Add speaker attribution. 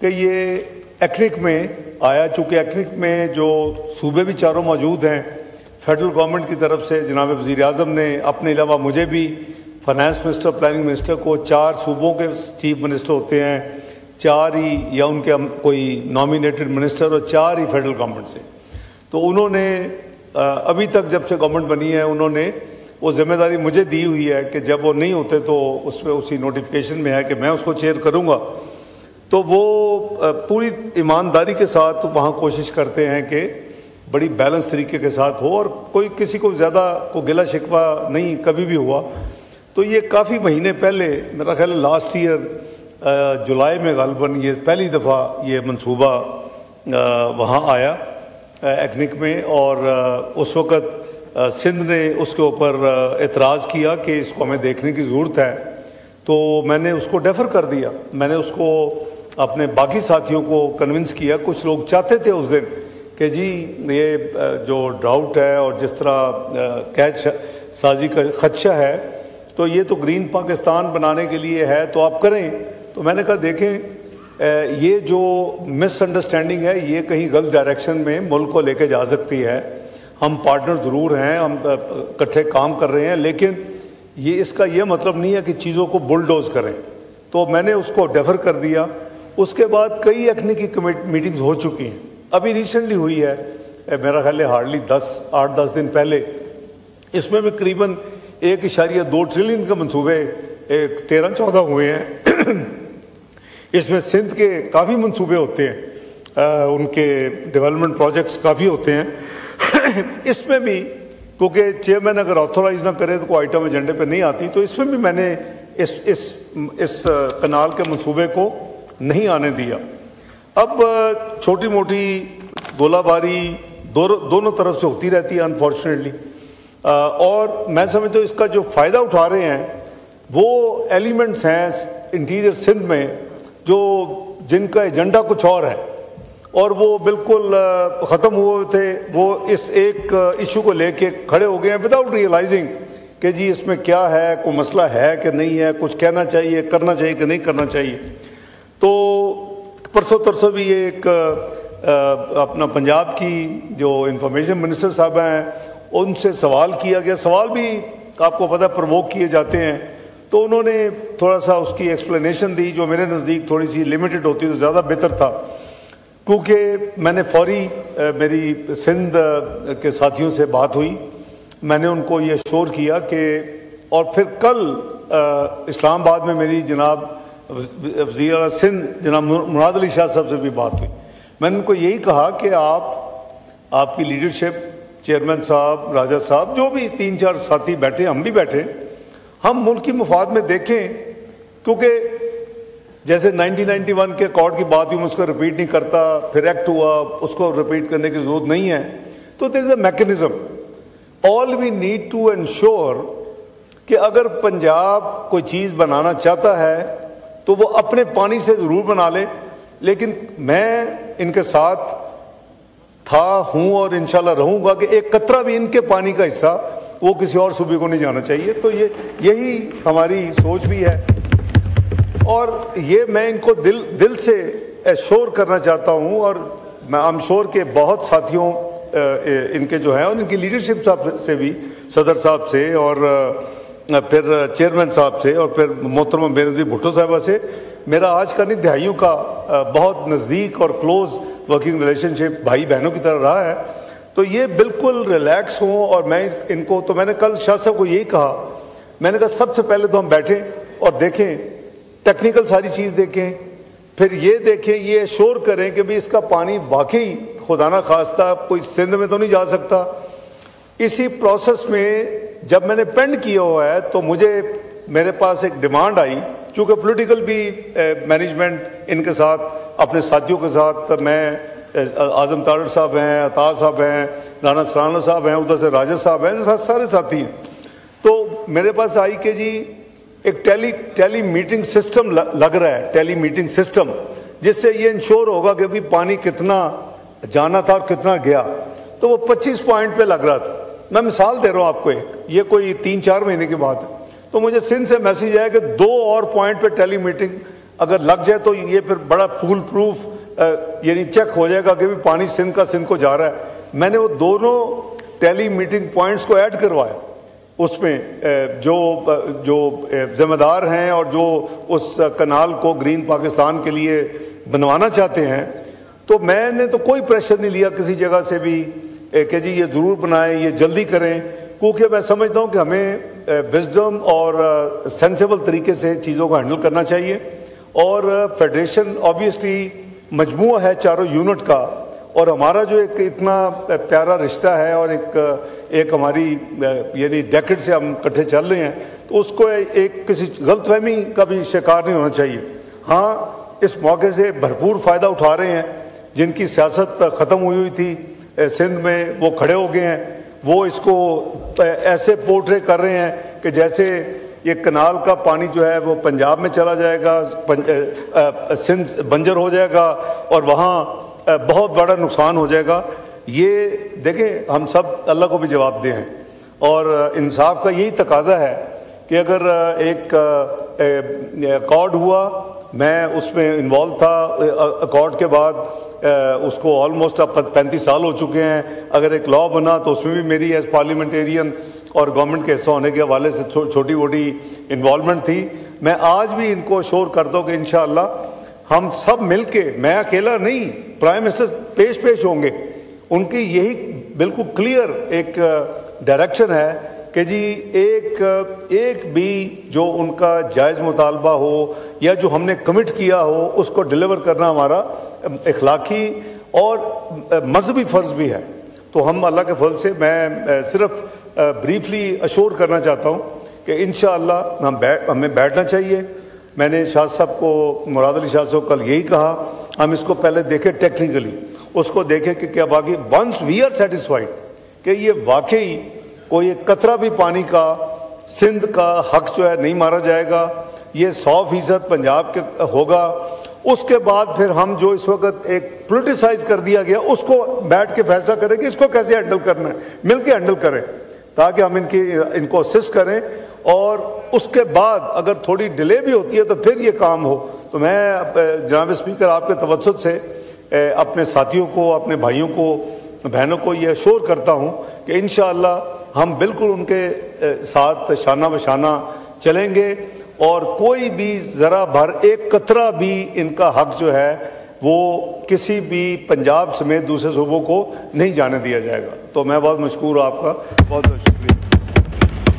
Speaker 1: کہ یہ ایکنک میں آیا، چونکہ ایکنک میں جو صوبے بھی چاروں موجود ہیں، فیڈرل گورنمنٹ کی طرف سے جناب وزیر اعظم نے اپنے علاوہ مجھے بھی فائنانس منسٹر، پلاننگ منسٹر کو 4 صوبوں کے چیف منسٹر ہوتے ہیں، 4 ہی یا ان کے کوئی نامینیٹڈ منسٹر اور 4 ہی فیڈرل گورنمنٹ سے. تو انہوں نے ابھی تک جب سے گورنمنٹ بنی ہے انہوں نے وہ ذمہ داری مجھے دی ہوئی ہے کہ جب وہ نہیں ہوتے تو اس میں اسی نوٹیفیکیشن میں ہے کہ میں اس کو چیئر کروں گا. تو وہ پوری ایمانداری کے ساتھ وہاں کوشش کرتے ہیں کہ بڑی بیلنس طریقے کے ساتھ ہو، اور کوئی کسی کو زیادہ کو گلہ شکوہ نہیں کبھی بھی ہوا. تو یہ کافی مہینے پہلے، میرا خیال ہے لاسٹ ایئر جولائی میں غالباً یہ پہلی دفعہ یہ منصوبہ وہاں آیا ایکنک میں، اور اس وقت سندھ نے اس کے اوپر اعتراض کیا کہ اس کو ہمیں دیکھنے کی ضرورت ہے. تو میں نے اس کو ڈیفر کر دیا. میں نے اس کو اپنے باقی ساتھیوں کو کنونس کیا. کچھ لوگ چاہتے تھے اس دن کہ جی یہ جو ڈراؤٹ ہے اور جس طرح کیچ سازی کا خدشہ ہے تو یہ تو گرین پاکستان بنانے کے لیے ہے تو آپ کریں. تو میں نے کہا دیکھیں یہ جو مس انڈرسٹینڈنگ ہے یہ کہیں غلط ڈائریکشن میں ملک کو لے کے جا سکتی ہے. ہم پارٹنر ضرور ہیں، ہم اکٹھے کام کر رہے ہیں، لیکن یہ اس کا یہ مطلب نہیں ہے کہ چیزوں کو بلڈوز کریں. تو میں نے اس کو ڈیفر کر دیا. اس کے بعد کئی ایکنکی میٹنگز ہو چکی ہیں. ابھی ریسنٹلی ہوئی ہے میرا خیال ہے ہارڈلی 8-10 دن پہلے. اس میں بھی قریباً 1.2 ٹریلین کے منصوبے 13-14 ہوئے ہیں. اس میں سندھ کے کافی منصوبے ہوتے ہیں، ان کے ڈیولپمنٹ پروجیکٹس کافی ہوتے ہیں. اس میں بھی کیونکہ چیئرمین اگر آتھورائز نہ کرے تو کوئی آئٹم ایجنڈے پہ نہیں آتی، تو اس میں بھی میں نے اس کنال کے منصوبے کو نہیں آنے دیا. اب چھوٹی موٹی گولہ باری دونوں طرف سے ہوتی رہتی ہے انفارچونیٹلی، اور میں سمجھتا ہوں اس کا جو فائدہ اٹھا رہے ہیں وہ ایلیمنٹس ہیں انٹیریئر سندھ میں جو جن کا ایجنڈا کچھ اور ہے، اور وہ بالکل ختم ہوئے تھے. وہ اس ایک ایشو کو لے کے کھڑے ہو گئے ہیں وداؤٹ ریئلائزنگ کہ جی اس میں کیا ہے، کوئی مسئلہ ہے کہ نہیں ہے، کچھ کہنا چاہیے، کرنا چاہیے کہ نہیں کرنا چاہیے. تو پرسوں بھی ایک اپنا پنجاب کی جو انفارمیشن منسٹر صاحب ہیں ان سے سوال کیا گیا. سوال بھی آپ کو پتہ پرووک کیے جاتے ہیں. تو انہوں نے تھوڑا سا اس کی ایکسپلینیشن دی جو میرے نزدیک تھوڑی سی لمیٹڈ ہوتی تو زیادہ بہتر تھا، کیونکہ میں نے فوری میری سندھ کے ساتھیوں سے بات ہوئی. میں نے ان کو یہ اشور کیا کہ، اور پھر کل اسلام آباد میں میری جناب وزیر اعلیٰ سندھ جناب مراد علی شاہ صاحب سے بھی بات ہوئی. میں نے ان کو یہی کہا کہ آپ کی لیڈرشپ، چیئرمین صاحب، راجہ صاحب، جو بھی 3-4 ساتھی بیٹھے، ہم بھی بیٹھے، ہم ملک کی مفاد میں دیکھیں. کیونکہ جیسے 1991 کے اکارڈ کی بات ہوئی، میں اس کو ریپیٹ نہیں کرتا، پھر ایکٹ ہوا، اس کو ریپیٹ کرنے کی ضرورت نہیں ہے. تو there is a mechanism. All we need to ensure کہ اگر پنجاب کوئی چیز بنانا چاہتا ہے تو وہ اپنے پانی سے ضرور بنا لے. لیکن میں ان کے ساتھ ہوں اور انشاءاللہ رہوں گا کہ ایک قطرہ بھی ان کے پانی کا حصہ وہ کسی اور صوبے کو نہیں جانا چاہیے. تو یہی ہماری سوچ بھی ہے، اور یہ میں ان کو دل سے ایشور کرنا چاہتا ہوں. اور میں ایم شور کہ بہت ساتھیوں ان کے جو ہیں اور ان کی لیڈرشپ صاحب سے بھی، صدر صاحب سے اور پھر چیئرمین صاحب سے اور پھر محترمہ بینظیر بھٹو صاحبہ سے میرا آج کا نہیں دہائیوں کا بہت نزدیک اور کلوز ورکنگ ریلیشن شپ بھائی بہنوں کی طرح رہا ہے. تو یہ بالکل ریلیکس ہوں. اور میں ان کو، تو میں نے کل شاہ صاحب کو یہی کہا، میں نے کہا سب سے پہلے تو ہم بیٹھیں اور دیکھیں، ٹیکنیکل ساری چیز دیکھیں، پھر یہ دیکھیں، یہ ایشور کریں کہ بھی اس کا پانی واقعی خدا نہ خواستہ کوئی سندھ میں تو نہیں جا سکتا. اسی پروسیس میں جب میں نے پینڈ کیا ہوا ہے تو میرے پاس ایک ڈیمانڈ آئی، چونکہ پولیٹیکل بھی مینجمنٹ ان کے ساتھ، اپنے ساتھیوں کے ساتھ، میں اعظم تارڑ صاحب ہیں، عطا صاحب ہیں، رانا سرانہ صاحب ہیں، ادھر سے راجہ صاحب ہیں، سارے ساتھی ہیں. تو میرے پاس آئی کہ جی ایک ٹیلی میٹنگ سسٹم لگ رہا ہے، ٹیلی میٹنگ سسٹم، جس سے یہ انشور ہوگا کہ بھی پانی کتنا جانا تھا اور کتنا گیا. تو وہ 25 پوائنٹ پہ لگ رہا تھا. میں مثال دے رہا ہوں آپ کو، یہ کوئی 3-4 مہینے کی بات ہے. تو مجھے سندھ سے میسیج آیا کہ 2 اور پوائنٹ پہ ٹیلی میٹنگ اگر لگ جائے تو یہ پھر بڑا فول پروف یعنی چیک ہو جائے گا کہ بھی پانی سندھ کا سندھ کو جا رہا ہے. میں نے وہ دونوں ٹیلی میٹنگ پوائنٹس کو ایڈ کروایا. اس میں جو ذمہ دار ہیں اور جو اس کنال کو گرین پاکستان کے لیے بنوانا چاہتے ہیں, تو میں نے تو کوئی پریشر نہیں لیا کسی جگہ سے بھی کہ جی یہ ضرور بنائیں, یہ جلدی کریں, کیونکہ میں سمجھتا ہوں کہ ہمیں وزڈم اور سینسیبل طریقے سے چیزوں کو ہینڈل کرنا چاہیے. اور فیڈریشن آبویسلی مجموعہ ہے چاروں یونٹ کا, اور ہمارا جو ایک اتنا پیارا رشتہ ہے اور ایک ہماری یعنی ڈیکڈ سے ہم اکٹھے چل رہے ہیں, تو اس کو ایک کسی غلط فہمی کا بھی شکار نہیں ہونا چاہیے. ہاں اس موقع سے بھرپور فائدہ اٹھا رہے ہیں. جن کی سیاست ختم ہوئی تھی سندھ میں وہ کھڑے ہو گئے ہیں, وہ اس کو ایسے پورٹرے کر رہے ہیں کہ جیسے یہ کنال کا پانی جو ہے وہ پنجاب میں چلا جائے گا, سندھ بنجر ہو جائے گا اور وہاں بہت بڑا نقصان ہو جائے گا. یہ دیکھیں ہم سب اللہ کو بھی جواب دیں ہیں, اور انصاف کا یہی تقاضا ہے کہ اگر ایک اکارڈ ہوا, میں اس میں انوالو تھا, اکارڈ کے بعد اس کو آلموسٹ اب 35 سال ہو چکے ہیں. اگر ایک لا بنا تو اس میں بھی میری ایز پارلیمنٹیرین اور گورنمنٹ کے حصہ ہونے کے حوالے سے چھوٹی موٹی انوالومنٹ تھی. میں آج بھی ان کو شور کرتا ہوں کہ انشاءاللہ ہم سب مل کے, میں اکیلا نہیں, پرائم منسٹر پیش ہوں گے. ان کی یہی بالکل کلیئر ایک ڈائریکشن ہے کہ جی ایک بھی جو ان کا جائز مطالبہ ہو یا جو ہم نے کمٹ کیا ہو اس کو ڈیلیور کرنا ہمارا اخلاقی اور مذہبی فرض بھی ہے. تو ہم اللہ کے فضل سے, میں صرف بریفلی اشور کرنا چاہتا ہوں کہ انشاءاللہ ہمیں بیٹھنا چاہیے. میں نے شاہ صاحب کو, مراد علی شاہ صاحب کو کل یہی کہا, ہم اس کو پہلے دیکھیں ٹیکنیکلی, اس کو دیکھیں کہ کیا باقی ونس وی آر سیٹسفائیڈ کہ یہ واقعی کوئی ایک قطرہ بھی پانی کا سندھ کا حق جو ہے نہیں مارا جائے گا, یہ 100% پنجاب کے ہوگا. اس کے بعد پھر ہم جو اس وقت ایک پولیٹیسائز کر دیا گیا اس کو بیٹھ کے فیصلہ کریں کہ اس کو کیسے ہینڈل کرنا ہے, مل کے ہینڈل کریں تاکہ ہم ان کو اسسٹ کریں. اور اس کے بعد اگر تھوڑی ڈیلے بھی ہوتی ہے تو پھر یہ کام ہو. تو میں جناب اسپیکر آپ کے توسط سے اپنے ساتھیوں کو, اپنے بھائیوں کو, بہنوں کو یہ اشور کرتا ہوں کہ انشاءاللہ ہم بالکل ان کے ساتھ شانہ بشانہ چلیں گے, اور کوئی بھی ذرا بھر ایک قطرہ بھی ان کا حق جو ہے وہ کسی بھی پنجاب سمیت دوسرے صوبوں کو نہیں جانے دیا جائے گا. تو میں بہت مشکور ہوں آپ کا, بہت بہت شکریہ.